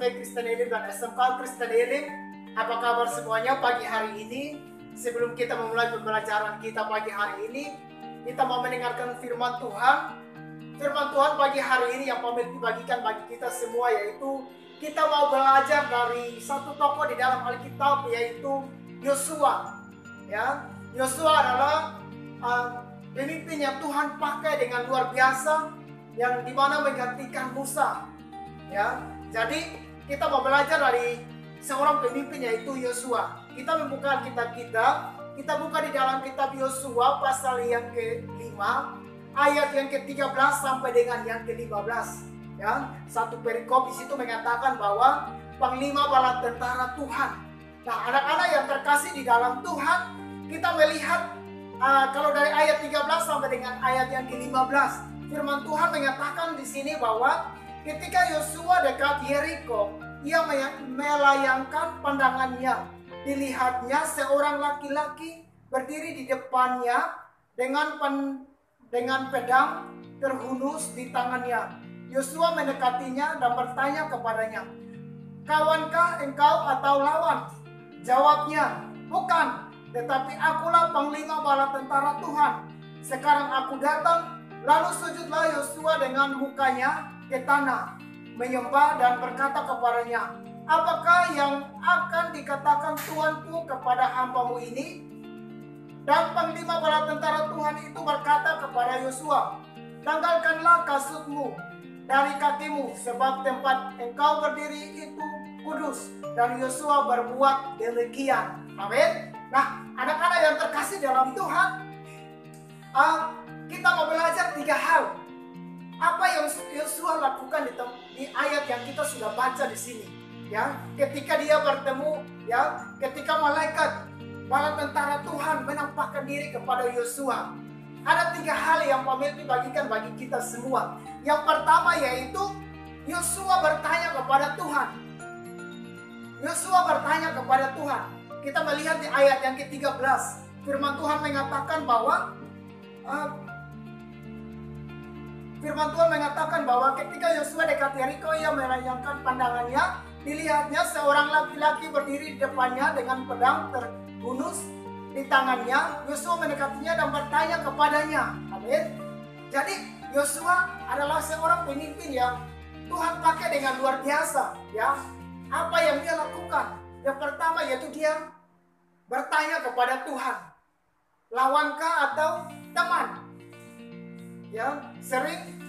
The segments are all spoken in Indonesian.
SMP Kristen Elim dan SMK Kristen Elim. Apa kabar semuanya pagi hari ini? Sebelum kita memulai pembelajaran kita pagi hari ini, kita mau mendengarkan firman Tuhan. Firman Tuhan pagi hari ini yang mau dibagikan bagi kita semua, yaitu kita mau belajar dari satu tokoh di dalam Alkitab, yaitu Yosua. Ya, Yosua adalah pemimpin yang Tuhan pakai dengan luar biasa, yang dimana menggantikan Musa. Ya, jadi kita mau belajar dari seorang pemimpin, yaitu Yosua. Kita membuka Alkitab kita buka di dalam kitab Yosua pasal yang ke-5 ayat yang ke-13 sampai dengan yang ke-15. Ya, satu perikop di situ mengatakan bahwa panglima bala tentara Tuhan. Nah, anak-anak yang terkasih di dalam Tuhan, kita melihat kalau dari ayat 13 sampai dengan ayat yang ke-15, firman Tuhan mengatakan di sini bahwa ketika Yosua dekat Yeriko, ia melayangkan pandangannya. Dilihatnya seorang laki-laki berdiri di depannya dengan pedang terhunus di tangannya. Yosua mendekatinya dan bertanya kepadanya, "Kawankah engkau atau lawan?" Jawabnya, "Bukan, tetapi akulah panglima bala tentara Tuhan. Sekarang aku datang." Lalu sujudlah Yosua dengan mukanya ke tanah, menyembah dan berkata kepadanya, "Apakah yang akan dikatakan Tuanku kepada hambamu ini?" Dan panglima bala tentara Tuhan itu berkata kepada Yosua, "Tanggalkanlah kasutmu dari kakimu, sebab tempat engkau berdiri itu kudus." Dan Yosua berbuat demikian. Amin. Nah, anak-anak yang terkasih dalam Tuhan, kita mau belajar 3 hal. Apa yang Yosua lakukan di ayat yang kita sudah baca di sini, ya, ketika dia bertemu, ya, ketika malaikat bala tentara Tuhan menampakkan diri kepada Yosua. Ada 3 hal yang mau dibagikan bagi kita semua. Yang pertama yaitu Yosua bertanya kepada Tuhan. Yosua bertanya kepada Tuhan. Kita melihat di ayat yang ke-13, firman Tuhan mengatakan bahwa ketika Yosua dekat Yeriko, ia melayangkan pandangannya. Dilihatnya seorang laki-laki berdiri di depannya dengan pedang terhunus di tangannya. Yosua mendekatinya dan bertanya kepadanya. Amin. Jadi Yosua adalah seorang pemimpin yang Tuhan pakai dengan luar biasa. Ya, apa yang dia lakukan? Yang pertama yaitu dia bertanya kepada Tuhan, "Lawankah atau teman?" Ya, sering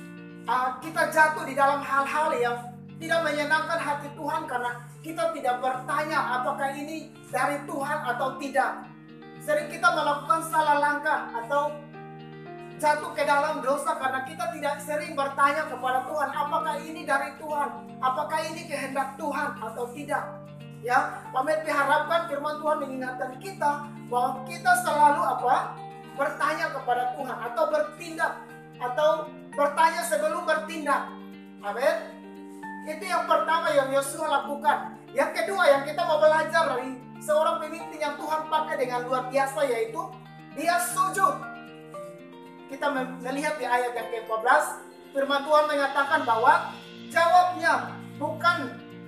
kita jatuh di dalam hal-hal yang tidak menyenangkan hati Tuhan karena kita tidak bertanya apakah ini dari Tuhan atau tidak. Sering kita melakukan salah langkah atau jatuh ke dalam dosa karena kita tidak sering bertanya kepada Tuhan, apakah ini dari Tuhan, apakah ini kehendak Tuhan atau tidak. Ya, kami diharapkan firman Tuhan mengingatkan kita bahwa kita selalu bertanya kepada Tuhan atau bertindak atau bertanya sebelum bertindak. Amin. Itu yang pertama yang Yosua lakukan. Yang kedua yang kita mau belajar dari seorang pemimpin yang Tuhan pakai dengan luar biasa, yaitu dia sujud. Kita melihat di ayat yang ke-14, firman Tuhan mengatakan bahwa jawabnya, "Bukan,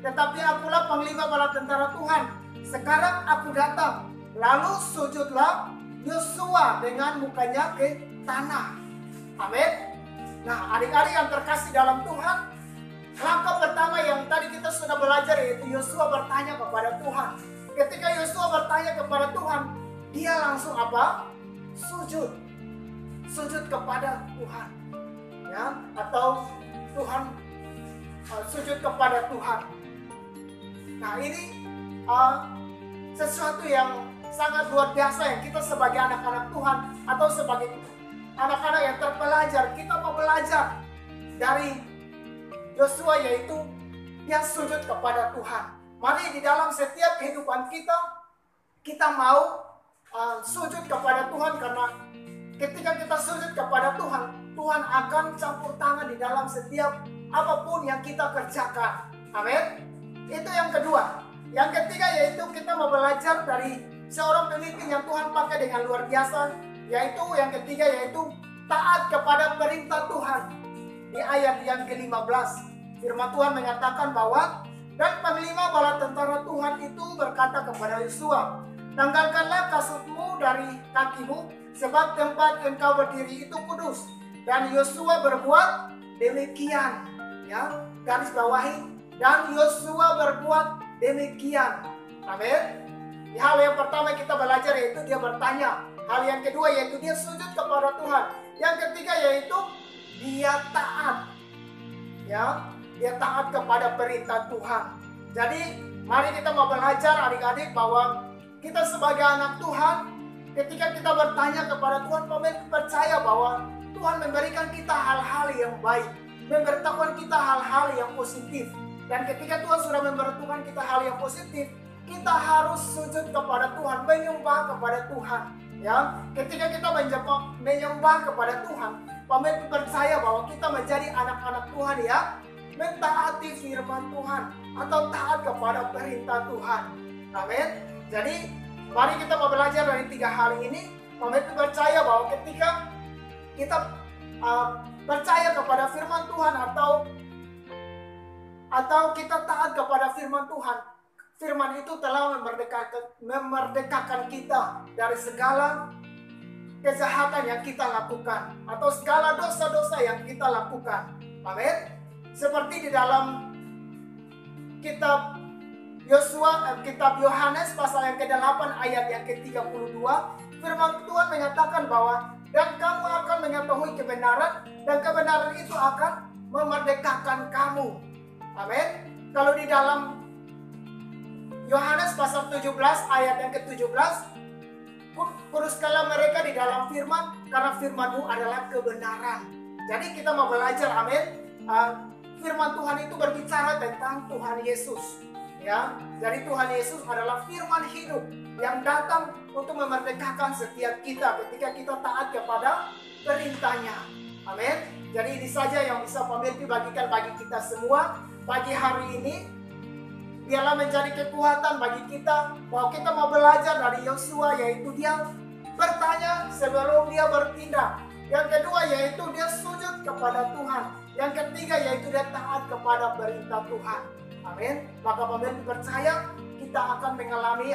tetapi akulah panglima bala tentara Tuhan. Sekarang aku datang." Lalu sujudlah Yosua dengan mukanya ke tanah. Amin. Nah, adik-adik yang terkasih dalam Tuhan, langkah pertama yang tadi kita sudah belajar yaitu Yosua bertanya kepada Tuhan. Ketika Yosua bertanya kepada Tuhan, dia langsung sujud. Sujud kepada Tuhan. Ya, atau Tuhan sujud kepada Tuhan. Nah, ini sesuatu yang sangat luar biasa yang kita sebagai anak-anak Tuhan atau sebagai anak-anak yang terpelajar, kita mau belajar dari Yosua, yaitu dia sujud kepada Tuhan. Mari di dalam setiap kehidupan kita mau sujud kepada Tuhan, karena ketika kita sujud kepada Tuhan, Tuhan akan campur tangan di dalam setiap apapun yang kita kerjakan. Amin. Itu yang kedua. Yang ketiga yaitu kita mau belajar dari seorang pemimpin yang Tuhan pakai dengan luar biasa, yaitu yang ketiga yaitu taat kepada perintah Tuhan. Di ayat yang ke-15 firman Tuhan mengatakan bahwa Dan panglima bala tentara Tuhan itu berkata kepada Yosua, tanggalkanlah kasutmu dari kakimu, sebab tempat engkau berdiri itu kudus. Dan Yosua berbuat demikian. Ya, garis bawahi. Dan Yosua berbuat demikian. Amin. Hal yang pertama kita belajar yaitu dia bertanya. Hal yang kedua yaitu dia sujud kepada Tuhan. Yang ketiga yaitu dia taat. Ya, dia taat kepada perintah Tuhan. Jadi mari kita mau belajar adik-adik bahwa kita sebagai anak Tuhan, ketika kita bertanya kepada Tuhan, percaya bahwa Tuhan memberikan kita hal-hal yang baik, memberitahukan kita hal-hal yang positif. Dan ketika Tuhan sudah memberitahukan kita hal yang positif, kita harus sujud kepada Tuhan, menyembah kepada Tuhan. Ya, ketika kita menyembah kepada Tuhan, pemimpin percaya bahwa kita menjadi anak-anak Tuhan ya, mentaati firman Tuhan atau taat kepada perintah Tuhan. Amin. Jadi mari kita mau belajar dari 3 hal ini. Pemimpin percaya bahwa ketika kita percaya kepada firman Tuhan atau kita taat kepada firman Tuhan, firman itu telah memerdekakan kita dari segala kejahatan yang kita lakukan atau segala dosa-dosa yang kita lakukan. Amin. Seperti di dalam kitab Yohanes pasal yang ke-8 ayat yang ke-32, firman Tuhan menyatakan bahwa dan kamu akan mengetahui kebenaran dan kebenaran itu akan memerdekakan kamu. Amin. Kalau di dalam Yohanes pasal 17 ayat yang ke-17, kuduskanlah mereka di dalam firman, karena firman-Mu adalah kebenaran. Jadi kita mau belajar, amin. Firman Tuhan itu berbicara tentang Tuhan Yesus. Ya, jadi Tuhan Yesus adalah firman hidup yang datang untuk memerdekakan setiap kita ketika kita taat kepada perintahnya. Amin. Jadi ini saja yang bisa pemimpin bagikan bagi kita semua pagi hari ini. Biarlah menjadi kekuatan bagi kita bahwa kita mau belajar dari Yosua, yaitu dia bertanya sebelum dia bertindak. Yang kedua yaitu dia sujud kepada Tuhan. Yang ketiga yaitu dia taat kepada perintah Tuhan. Amin. Maka pemimpin percaya kita akan mengalami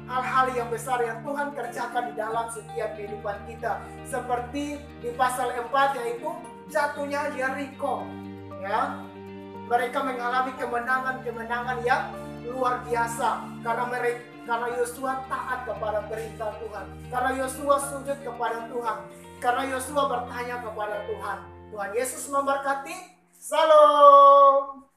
hal-hal yang besar yang Tuhan kerjakan di dalam setiap kehidupan kita. Seperti di pasal 4 yaitu jatuhnya Yeriko. Ya, mereka mengalami kemenangan yang luar biasa karena Yosua taat kepada perintah Tuhan, karena Yosua sujud kepada Tuhan, karena Yosua bertanya kepada Tuhan. Tuhan Yesus memberkati. Salam.